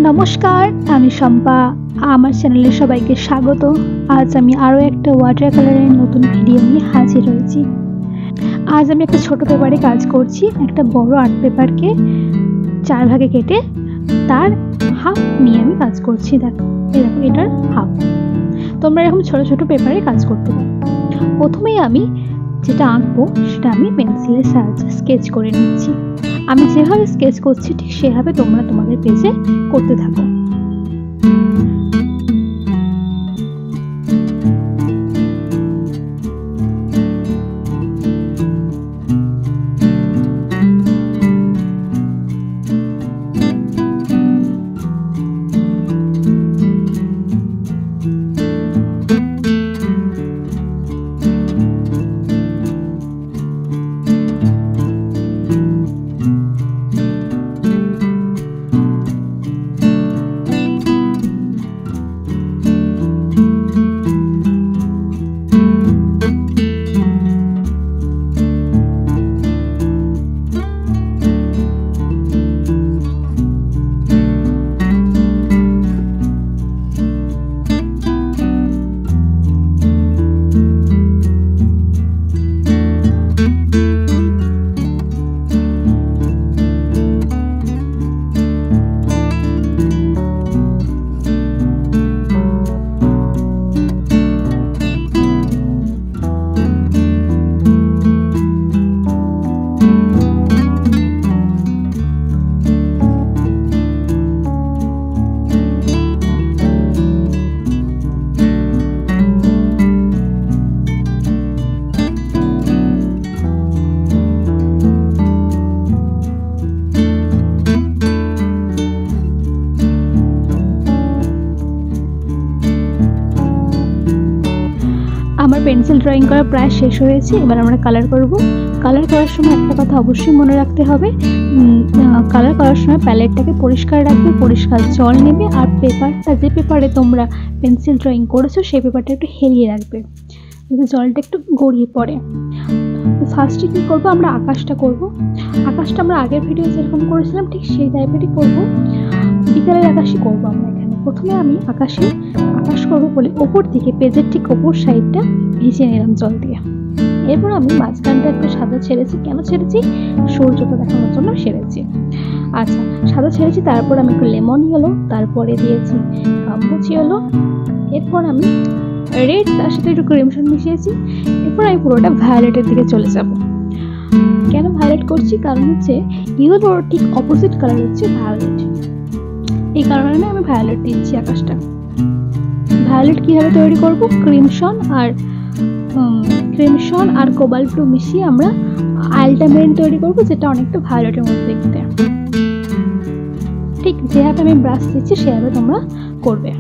নমস্কার, আমি শম্পা। আমার চ্যানেলে সবাইকে স্বাগত। আজ আমি আরও একটা ওয়াটার কালারের নতুন ভিডিও নিয়ে হাজির হয়েছি। আজ আমি একটা ছোট পেপারে কাজ করছি। একটা বড় আর্ট পেপারকে 4 ভাগে কেটে তার হাফ নিয়ে আমি কাজ করছি। দেখো এটার হাফ। তোমরা এরকম ছোট ছোট পেপারে কাজ করতে পারো। প্রথমেই আমি যেটা আঁকবো সেটা আমি পেন্সিলের সাহায্যে স্কেচ করে নিচ্ছি। আমি যেভাবে স্কেচ করছি ঠিক সেভাবে তোমরা তোমাদের পেজে করতে থাকো। আমার পেন্সিল ড্রয়িং করা প্রায় শেষ হয়েছে। এবার আমরা কালার করব। কালার করার সময় একটা কথা অবশ্যই মনে রাখতে হবে, কালার করার সময় প্যালেটটাকে পরিষ্কার রাখবে, পরিষ্কার জল নেবে, আর পেপারটা যে পেপারে তোমরা পেন্সিল ড্রয়িং করেছো সেই পেপারটা একটু হেলিয়ে রাখবে যাতে জলটা একটু গড়িয়ে পড়ে। ফার্স্টে কী করবো, আমরা আকাশটা করব। আকাশটা আমরা আগের ভিডিও যেরকম করেছিলাম ঠিক সেই টাইপেরই করবো। বিকালের আকাশই করবো আমরা এখানে। প্রথমে আমি আকাশ করবো বলে ওপর দিকে পেজের ঠিক ওপর সাইডটা ভিজিয়ে নিলাম জল দিয়ে। এরপর আমি মাঝখানটা একটু সাদা ছেড়েছি। কেন ছেড়েছি? সূর্যটা দেখানোর জন্য ছেড়েছি। আচ্ছা, সাদা ছেড়েছি, তারপর আমি একটু লেমন ইয়েলো, তারপরে দিয়েছি কাম্বুচ ইয়েলো, এরপর আমি রেড, তার সাথে একটু ক্রিমসন মিশিয়েছি। এরপর আমি পুরোটা ভায়োলেটের দিকে চলে যাব। কেন ভায়োলেট করছি? কারণ হচ্ছে ইয়েলোর ঠিক অপোজিট কালার হচ্ছে ভায়োলেট। এই কারণে আমি ভায়োলেট দিচ্ছি আকাশটা। ভায়োলেট কিভাবে তৈরি করব? ক্রিমসন আর কোবাল্ট ব্লু মিশিয়ে আমরা আলটামেরিন তৈরি করব, যেটা অনেকটা ভায়োলেটের মতো দেখতে। ঠিক যেভাবে আমি ব্রাশ দিচ্ছি সেভাবে তোমরা করবে।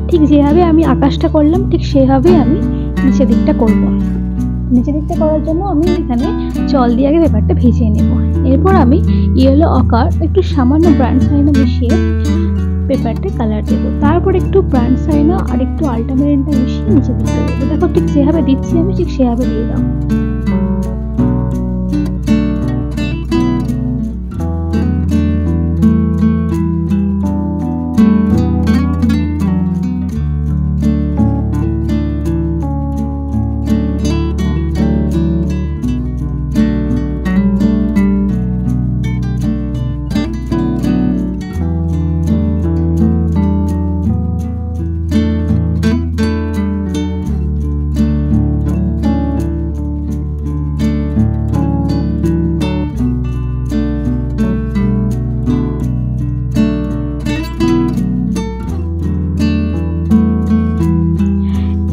ঠিক যেভাবে আমি আকাশটা করলাম ঠিক সেভাবেই আমি নিচের দিকটা করব। নিচের দিকটা করার জন্য আমি এখানে জল দিয়ে আগে পেপারটা ভিজিয়ে নেব। এরপর আমি ইয়েলো আকার একটু সামান্য ব্রান্ড সাইনা মিশিয়ে পেপারটা কালার দেবো। তারপর একটু ব্রান্ড সাইনা আর একটু আল্টামেরিনটা মিশিয়ে নিচের দিকটা দেবো। দেখো ঠিক যেভাবে দিচ্ছি আমি ঠিক সেভাবে দিয়ে দাও।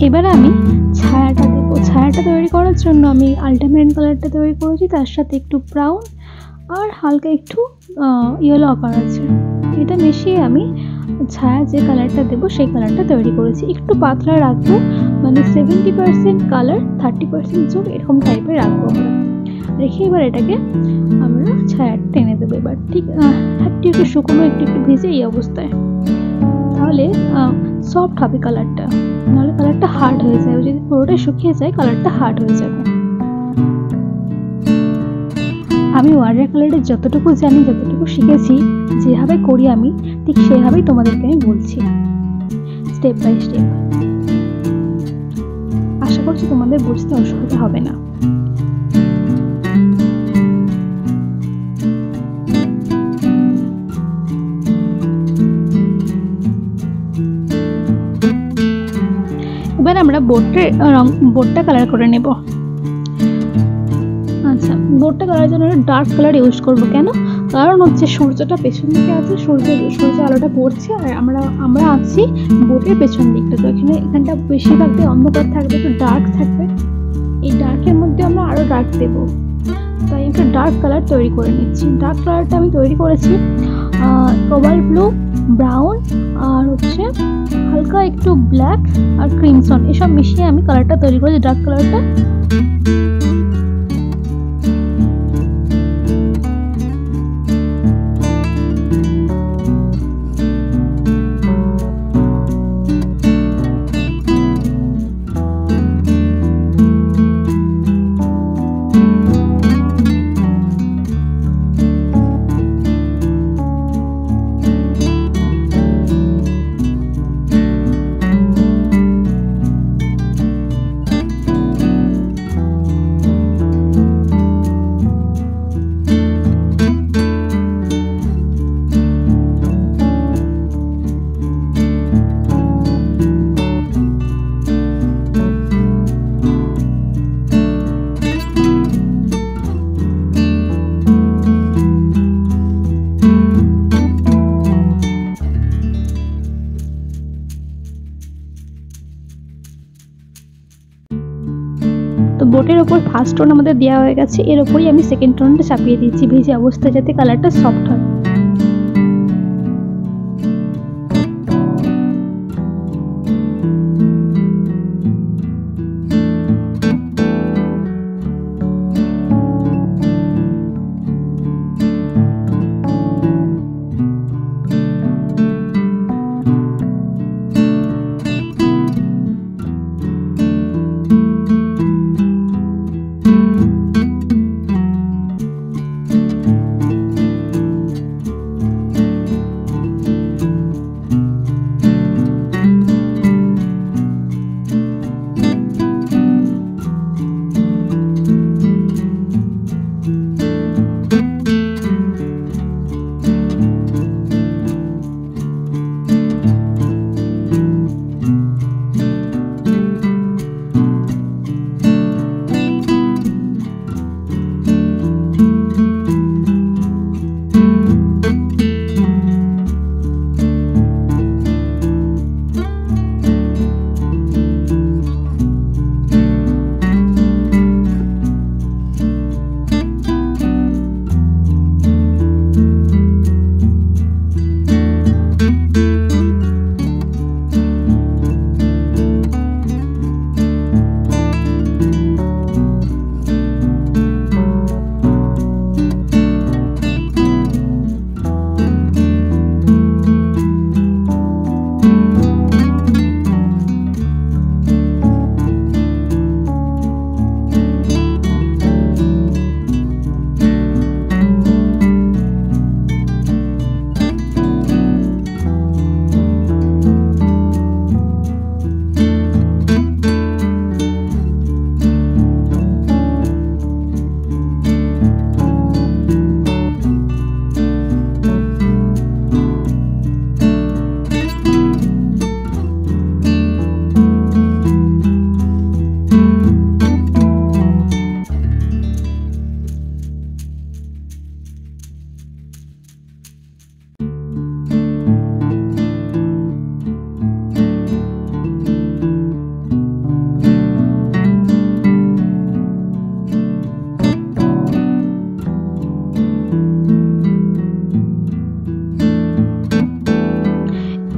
এবার আমি ছায়াটা দেবো। ছায়াটা তৈরি করার জন্য আমি আল্টামেরিন কালারটা তৈরি করেছি, তার সাথে একটু ব্রাউন আর হালকা একটু ইয়েলো আকার আছে। এটা মিশিয়ে আমি ছায়া যে কালারটা দেবো সেই কালারটা তৈরি করেছি। একটু পাতলা রাখবো, মানে 70% কালার 30% জল, এরকম টাইপের রাখবো আমরা। রেখে এবার এটাকে আমরা ছায়া টেনে দেবো। এবার ঠিক একটু একটু শুকনো, একটু একটু ভিজে এই অবস্থায়, তাহলে সফট হবে কালারটা, নাহলে কালারটা হার্ড হয়ে যায়। যদি পুরোটাই শুকিয়ে যায় কালারটা হার্ড হয়ে যাবে। আমি ওয়াটার কালারের যতটুকু জানি, যতটুকু শিখেছি, যেভাবে করি আমি ঠিক সেভাবেই তোমাদেরকে আমি বলছি, স্টেপ বাই স্টেপ। আশা করছি তোমাদের বুঝতে অসুবিধা হবে না। এবার আমরা বোর্ডটা কালার করে নেব। আচ্ছা, বোর্ডটা কালারের জন্য ডার্ক কালার ইউজ করব। কেন? কারণ হচ্ছে সূর্যটা পেছন দিকে আছে, সূর্য আলোটা পড়ছে, আর আমরা আছি বোর্ডের পেছন দিকটা। তো এখানটা বেশিরভাগটাই অন্ধকার থাকবে, একটু ডার্ক থাকবে। এই ডার্কের মধ্যে আমরা আরো ডার্ক দেব, তাই একটা ডার্ক কালার তৈরি করে নিচ্ছি। ডার্ক কালারটা আমি তৈরি করেছি কোবাল্ট ব্লু, ব্রাউন, আর হচ্ছে হালকা একটু ব্ল্যাক আর ক্রিমসন, এসব মিশিয়ে আমি কালারটা তৈরি করেছি, ডার্ক কালারটা। তো বোটের ওপর ফার্স্ট টোন আমাদের দেওয়া হয়ে গেছে, এর ওপরই আমি সেকেন্ড টোনটা চাপিয়ে দিচ্ছি ভিজে অবস্থায়, যাতে কালারটা সফট হয়।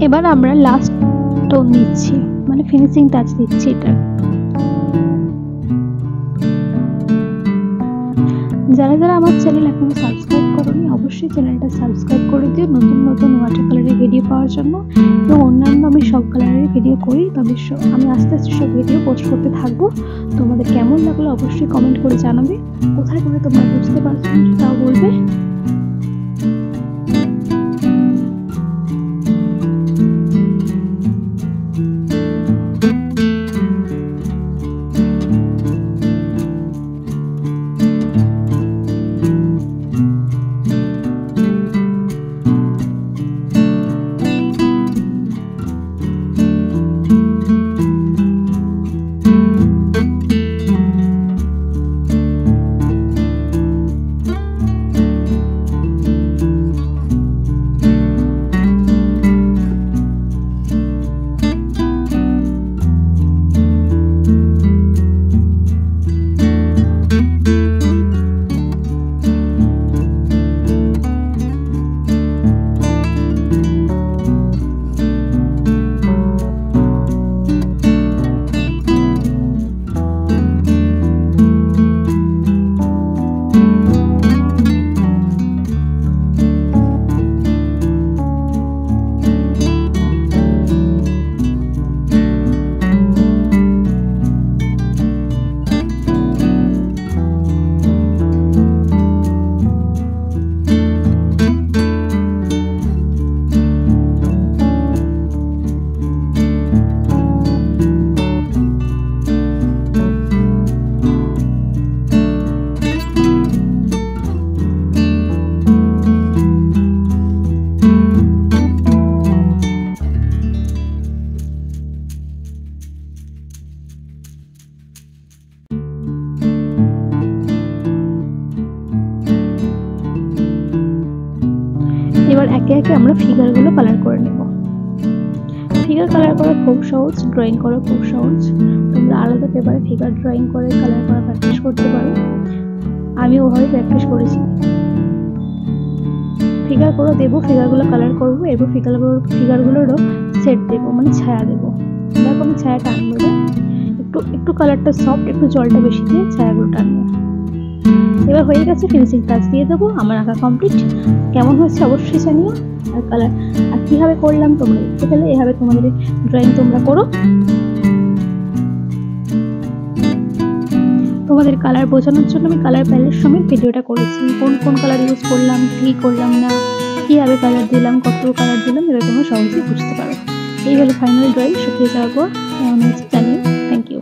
এবার আমরা লাস্ট টোন দিচ্ছি, মানে ফিনিশিং টাচ দিচ্ছি এটা। যারা যারা আমার চ্যানেল এখনো সাবস্ক্রাইব করোনি অবশ্যই চ্যানেলটা সাবস্ক্রাইব করে দিও নতুন নতুন ওয়াটার কালারের ভিডিও পাওয়ার জন্য। এবং অন্যান্য আমি সব কালারের ভিডিও করি, তবে আমি আস্তে আস্তে সব ভিডিও পোস্ট করতে থাকবো। তোমাদের কেমন লাগলো অবশ্যই কমেন্ট করে জানাবে। কোথায় করে তোমরা বুঝতে পারছো সেটাও বলবে। এবার একে একে আমরা ফিগারগুলো কালার করে নেব। ফিগার কালার করা খুব সহজ, ড্রয়িং করা খুব সহজ। তোমরা আলাদা পেপারে ফিগার ড্রয়িং করে কালার করা প্র্যাকটিস করতে পারো। আমি ওভাবে প্র্যাকটিস করেছি। ফিগার করে দেবো, ফিগারগুলো কালার করবো, এরপর ফিগারগুলোরও সেট দেবো, মানে ছায়া দেবো। দেখো আমি ছায়া টানবো, একটু কালারটা সফট, একটু জলটা বেশি দিয়ে ছায়াগুলো টানবো। এবার হয়ে গেছে, ফিনিশিং টাচ দিয়ে দেবো। আমার আঁকা কমপ্লিট। কেমন হয়েছে অবশ্যই জানিও। আর কালার আর কীভাবে করলাম তোমরা দেখতে পেলে। এভাবে তোমাদের ড্রয়িং তোমরা করো। তোমাদের কালার বোঝানোর জন্য আমি কালার প্যালেট সমেত ভিডিওটা করেছি। কোন কোন কালার ইউজ করলাম, কী করলাম না, কীভাবে কালার দিলাম, কতটুকু কালার দিলাম, এবার তোমরা সহজেই বুঝতে পারো। এই হলো ফাইনাল ড্রয়িং। শুকিয়ে যাওয়ার পর কেমন হয়েছে জানিও। Thank you.